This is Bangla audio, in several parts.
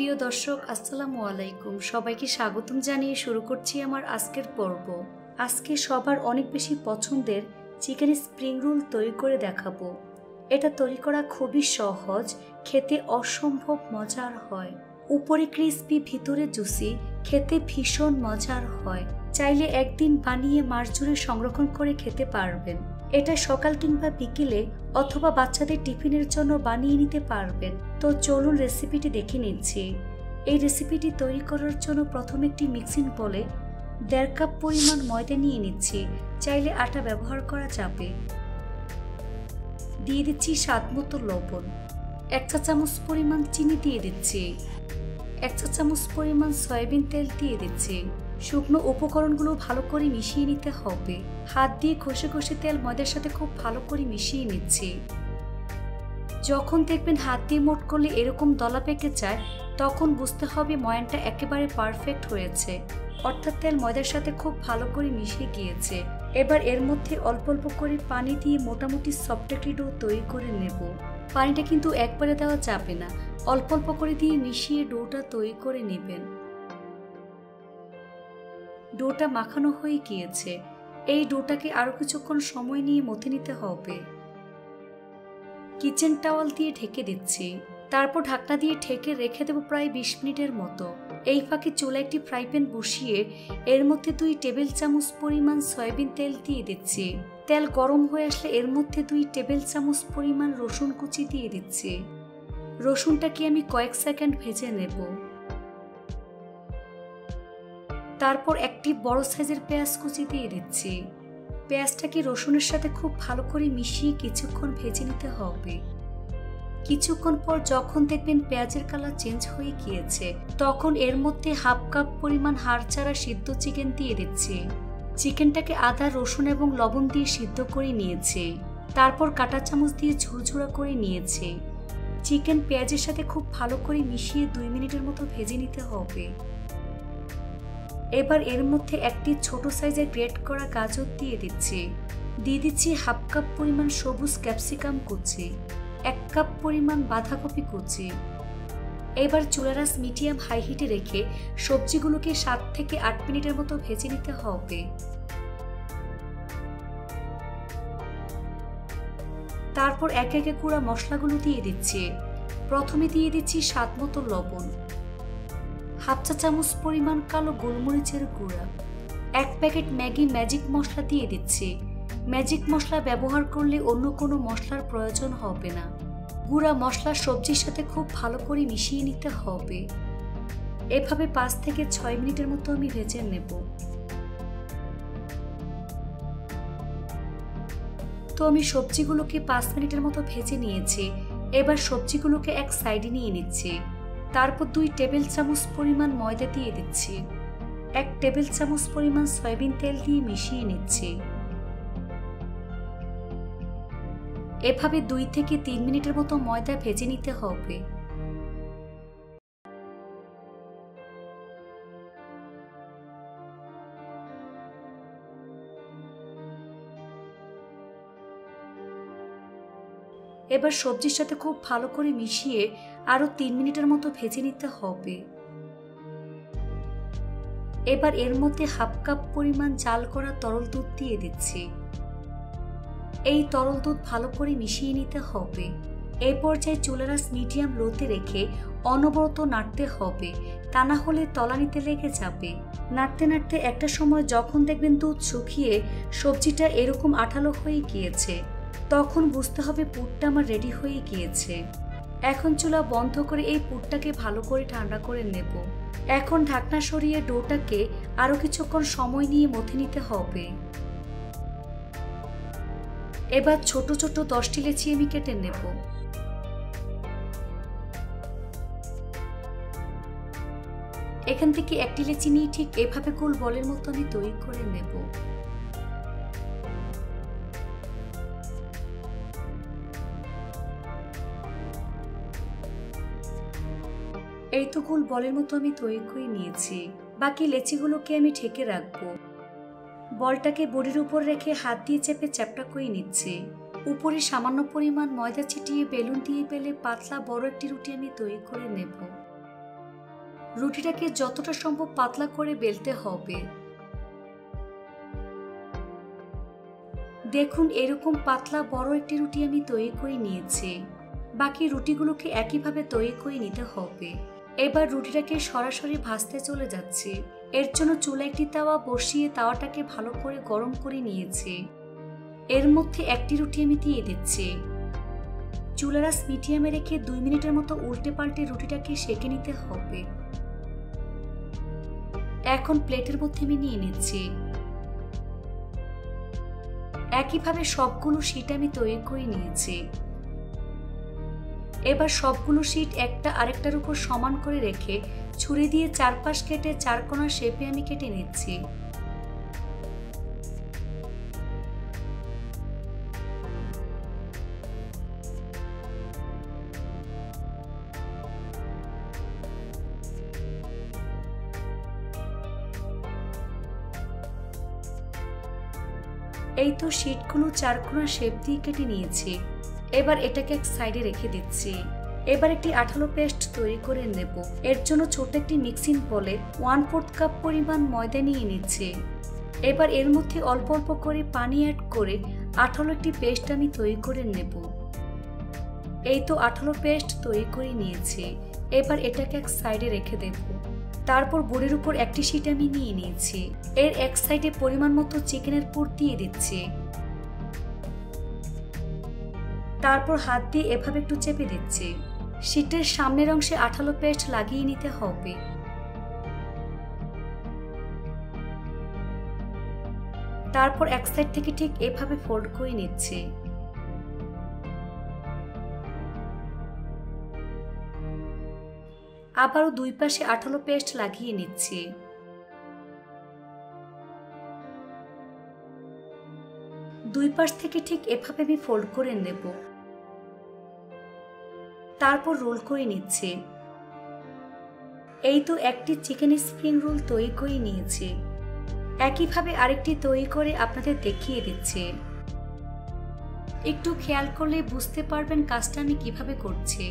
প্রিয় দর্শক আসসালামু আলাইকুম, সবাইকে স্বাগতম জানিয়ে শুরু করছি আমার আজকের পর্ব। আজকে সবার অনেক বেশি পছন্দের চিকেন স্প্রিং রোল তৈরি করে দেখাবো। এটা তৈরি করা খুবই সহজ, খেতে অসম্ভব মজার হয়। উপরে ক্রিস্পি, ভিতরে জুসি, খেতে ভীষণ মজার হয়। চাইলে একদিন বানিয়ে মাস জুড়ে সংরক্ষণ করে খেতে পারবেন। এটা সকাল কিংবা বিকেলে অথবা বাচ্চাদের টিফিনের জন্য বানিয়ে নিতে পারবেন। তো চলুন রেসিপিটি দেখে নিচ্ছি। এই রেসিপিটি তৈরি করার জন্য প্রথমে একটি মিক্সিং বলে 1.5 কাপ পরিমাণ ময়দা নিয়ে নিচ্ছি। চাইলে আটা ব্যবহার করা যাবে। দিয়ে দিচ্ছি স্বাদ মতো লবণ। 1 চা চামচ পরিমাণ চিনি দিয়ে দিচ্ছি। 1 চা চামচ পরিমাণ সয়াবিন তেল দিয়ে দিচ্ছি। শুকনো উপকরণগুলো ভালো করে মিশিয়ে নিতে হবে। হাত দিয়ে ঘষে ঘষে তেল ময়দার সাথে খুব ভালো করে মিশিয়ে নিচ্ছি। যখন দেখবেন হাত দিয়ে মোট করলে এরকম দলা পেকে যায়, তখন বুঝতে হবে ময়ানটা একেবারে পারফেক্ট হয়েছে, অর্থাৎ তেল ময়দার সাথে খুব ভালো করে মিশে গিয়েছে। এবার এর মধ্যে অল্প অল্প করে পানি দিয়ে মোটামুটি সফট একটি ডো তৈরি করে নেব। পানিটা কিন্তু একবারে দেওয়া যাবে না, অল্প অল্প করে দিয়ে মিশিয়ে ডোটা তৈরি করে নেবেন। ডোটা মাখানো হয়ে গিয়েছে। এই ডোটাকে আরো কিছুক্ষণ সময় নিয়ে মথে নিতে হবে। কিচেন টাওয়াল দিয়ে ঢেকে দিচ্ছি। তারপর ঢাকনা দিয়ে ঢেকে রেখে দেব প্রায় 20 মিনিটের মতো। এই ফাঁকে চুলায় একটি ফ্রাই প্যান বসিয়ে এর মধ্যে 2 টেবিল চামচ পরিমাণ সয়াবিন তেল দিয়ে দিচ্ছি। তেল গরম হয়ে আসলে এর মধ্যে 2 টেবিল চামচ পরিমাণ রসুন কুচি দিয়ে দিচ্ছি। রসুনটাকে আমি কয়েক সেকেন্ড ভেজে নেব। তারপর একটি বড় সাইজের পেঁয়াজ কুচি দিয়ে দিচ্ছি। পেঁয়াজটাকে রসুনের সাথে খুব ভালো করে মিশিয়ে কিছুক্ষণ ভেজে নিতে হবে। কিছুক্ষণ পর যখন দেখবেন পেঁয়াজের কালার চেঞ্জ হয়ে গিয়েছে, তখন এর মধ্যে 1/2 কাপ পরিমাণ হাড়-ছাড়া সিদ্ধ চিকেন দিয়ে দিচ্ছি। চিকেনটাকে আদা, রসুন এবং লবণ দিয়ে সিদ্ধ করে নিয়েছি। তারপর কাঁটা চামচ দিয়ে ঝুরঝুরা করে নিয়েছি। চিকেন পেঁয়াজের সাথে খুব ভালো করে মিশিয়ে 2 মিনিটের মতো ভেজে নিতে হবে। এবার এর মধ্যে একটি ছোট সাইজের গ্রেট করা গাজর দিয়ে দিচ্ছি। দিয়ে দিচ্ছি 1/2 কাপ পরিমাণ সবুজ ক্যাপসিকাম কুচি, 1 কাপ পরিমাণ বাঁধাকপি কুচি। এবার চুলার আঁচ মিডিয়াম হাই হিটে রেখে সবজিগুলোকে 7 থেকে 8 মিনিটের মতো ভেজে নিতে হবে। তারপর একে একে গুঁড়া মশলাগুলো দিয়ে দিচ্ছি। প্রথমে দিয়ে দিচ্ছি স্বাদ মতো লবণ, 1/2 চা চামচ পরিমাণ কালো গোলমরিচের গুঁড়া, 1 প্যাকেট ম্যাগি ম্যাজিক মশলা দিয়ে দিচ্ছি। ম্যাজিক মশলা ব্যবহার করলে অন্য কোনো মশলার প্রয়োজন হবে না। গুঁড়া মশলা সবজির সাথে খুব ভালো করে মিশিয়ে নিতে হবে। এভাবে 5 থেকে 6 মিনিটের মতো আমি ভেজে নেব। তো আমি সবজিগুলোকে 5 মিনিটের মতো ভেজে নিয়েছি। এবার সবজিগুলোকে এক সাইডে নিয়ে নিচ্ছি। তারপর 2 টেবিল চামচ পরিমাণ ময়দা দিয়ে দিচ্ছি। 1 টেবিল চামচ পরিমাণ সয়াবিন তেল দিয়ে মিশিয়ে নিচ্ছি। এভাবে 2 থেকে 3 মিনিটের মতো ময়দা ভেজে নিতে হবে। এবার সবজির সাথে খুব ভালো করে মিশিয়ে আরো 3 মিনিটের মতো ভেজে নিতে হবে। এবার এর মধ্যে 1/2 কাপ পরিমাণ জাল করা তরল দুধ দিয়ে দিচ্ছি। এই তরল দুধ ভালো করে মিশিয়ে নিতে হবে। এই পর্যায়ে চুলার আঁচ মিডিয়াম লোতে রেখে অনবরত নাড়তে হবে, তা না হলে তলানিতে লেগে যাবে। নাড়তে নাড়তে একটা সময় যখন দেখবেন দুধ শুকিয়ে সবজিটা এরকম আঠালো হয়ে গিয়েছে, তখন বুঝতে হবে পুরটা আমার রেডি হয়ে গিয়েছে। এখন চুলা বন্ধ করে এই পুরটাকে ভালো করে ঠান্ডা করে নেব। এখন ঢাকনা সরিয়ে ডোটাকে আরো কিছুক্ষণ সময় নিয়ে মথে নিতে হবে। এবার ছোট ছোট 10টি লেচি আমি কেটে নেব। এখান থেকে একটি লেচি নিয়ে ঠিক এভাবে গোল বলের মতো আমি তৈরি করে নেব। এই তো গোল বলের মতো আমি তৈরি করে নিয়েছি। বাকি লেচিগুলোকে আমি ঢেকে রাখবো। বলটাকে বডির উপর রেখে হাত দিয়ে চেপে চ্যাপটা করে নিচ্ছি। উপরে সামান্য পরিমাণ ময়দা ছিটিয়ে বেলুন দিয়ে বেলে পাতলা বড় একটি রুটি আমি তৈরি করে নেব। রুটিটাকে যতটা সম্ভব পাতলা করে বেলতে হবে। দেখুন এরকম পাতলা বড় একটি রুটি আমি তৈরি করে নিয়েছি। বাকি রুটিগুলোকে একইভাবে তৈরি করে নিতে হবে। এবার রুটিটাকে সরাসরি ভাজতে চলে যাচ্ছি। এর জন্য চুলায় একটি তাওয়া বসিয়ে তাওয়াটাকে ভালো করে গরম করে নিয়েছি। এর মধ্যে একটি রুটি আমি দিয়ে দিচ্ছি। চুলার আঁচ মিডিয়ামে রেখে 2 মিনিটের মতো উল্টে পাল্টে রুটিটাকে সেঁকে নিতে হবে। এখন প্লেটের মধ্যে আমি নিয়ে নিচ্ছি। একইভাবে সবগুলো শীট আমি তৈরি করে নিয়েছি। এবার সবগুলো শীট একটা আরেকটার উপর সমান করে রেখে ছুরি দিয়ে চারপাশ কেটে চারকোনা শেপে আমি কেটে নিচ্ছি। এই তো শীটগুলো চারকোনা শেপ দিয়ে কেটে নিয়েছি। এবার এটাকে এক সাইডে রেখে দিচ্ছি। এবার একটি আঠালো পেস্ট তৈরি করে নেব। এর জন্য ছোট একটি মিক্সিং বলে 1/4 কাপ পরিমাণ ময়দা নিয়ে নিচ্ছি। এবার এর মধ্যে অল্প অল্প করে পানি অ্যাড করে আঠালো একটি পেস্ট আমি তৈরি করে নেব। এই তো আঠালো পেস্ট তৈরি করে নিয়েছি। এবার এটাকে এক সাইডে রেখে দেব। তারপর বোর্ডের উপর একটি শীট আমি নিয়ে নিয়েছি। এর এক সাইডে পরিমাণ মতো চিকেনের পুর দিয়ে দিচ্ছি। তারপর হাত দিয়ে এভাবে একটু চেপে দিচ্ছি। শীটের সামনের অংশে আঠালো পেস্ট লাগিয়ে নিতে হবে। তারপর এক সাইড থেকে ঠিক এভাবে ফোল্ড করে নিচ্ছি। আবারও 2 পাশে আঠালো পেস্ট লাগিয়ে নিচ্ছি। দুই পাশ থেকে ঠিক এভাবে আমি ফোল্ড করে নেব। তারপর রোল করে নিচ্ছি। এই তো একটি চিকেন স্প্রিং রোল তৈরি করে নিয়েছি। একইভাবে আরেকটি তৈরি করে আপনাদের দেখিয়ে দিচ্ছি। একটু খেয়াল করলে বুঝতে পারবেন কাজটা আমি কিভাবে করছি।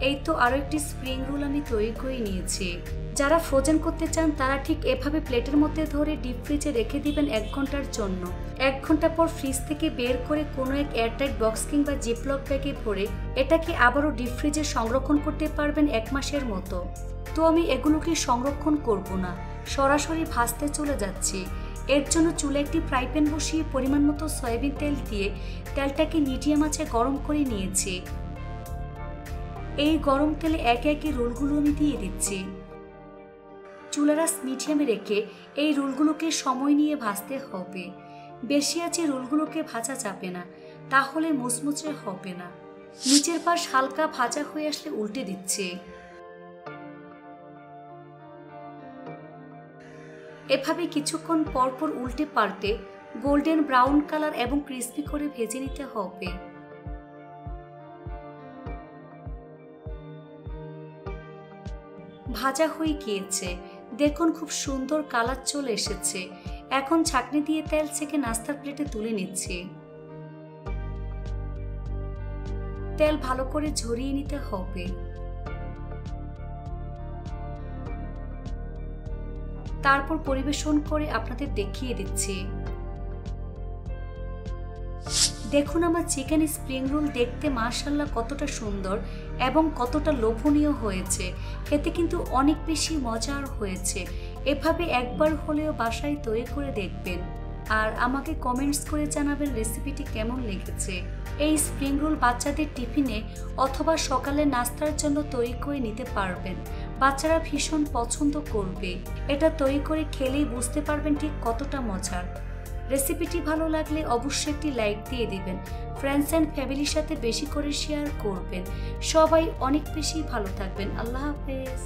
এই তো আরো একটি স্প্রিং রোল আমি তৈরি করে নিয়েছি। যারা ফ্রোজেন করতে চান তারা ঠিক এভাবে প্লেটের মধ্যে ধরে ডিপ ফ্রিজে রেখে দিবেন 1 ঘন্টার জন্য। 1 ঘন্টা পর ফ্রিজ থেকে বের করে কোনো এক এয়ারটাইট বক্স কিংবা জিপলক ব্যাগে ভরে এটাকে আবারও ডিপ ফ্রিজে সংরক্ষণ করতে পারবেন 1 মাসের মতো। তো আমি এগুলোকে সংরক্ষণ করব না, সরাসরি ভাজতে চলে যাচ্ছি। এর জন্য চুলে একটি ফ্রাই প্যান বসিয়ে পরিমাণ মতো সয়াবিন তেল দিয়ে তেলটাকে মিডিয়াম আঁচে গরম করে নিয়েছি। এই গরম তেলে একে একে রোলগুলো আমি দিয়ে দিচ্ছি। চুলার আঁচ মিডিয়ামে রেখে এই রোলগুলোকে সময় নিয়ে ভাজতে হবে। বেশি আঁচে রোলগুলোকে ভাজা যাবে না, তাহলে মুচমুচে হবে না। নিচের পাশ হালকা ভাজা হয়ে আসলে উল্টে দিচ্ছি। এভাবে কিছুক্ষণ পরপর উল্টে পাল্টে গোল্ডেন ব্রাউন কালার এবং ক্রিস্পি করে ভেজে নিতে হবে। ভাজা হয়ে গিয়েছে, দেখুন খুব সুন্দর কালার চলে এসেছে। এখন ছাঁকনি দিয়ে তেল ছেঁকে নাস্তার প্লেটে তুলে নিচ্ছি। তেল ভালো করে ঝরিয়ে নিতে হবে। তারপর পরিবেশন করে আপনাদের দেখিয়ে দিচ্ছি। দেখুন আমার চিকেন স্প্রিং রোল দেখতে মাশাআল্লাহ কতটা সুন্দর এবং কতটা লোভনীয় হয়েছে। খেতে কিন্তু অনেক বেশি মজার হয়েছে। এভাবে একবার হলেও বাসায় তৈরি করে দেখবেন আর আমাকে কমেন্টস করে জানাবেন রেসিপিটি কেমন লেগেছে। এই স্প্রিং রোল বাচ্চাদের টিফিনে অথবা সকালে নাস্তার জন্য তৈরি করে নিতে পারবেন। বাচ্চারা ভীষণ পছন্দ করবে। এটা তৈরি করে খেলেই বুঝতে পারবেন ঠিক কতটা মজার। রেসিপিটি ভালো লাগলে অবশ্যই একটি লাইক দিয়ে দিবেন। ফ্রেন্ডস অ্যান্ড ফ্যামিলির সাথে বেশি করে শেয়ার করবেন। সবাই অনেক বেশি ভালো থাকবেন। আল্লাহ হাফেজ।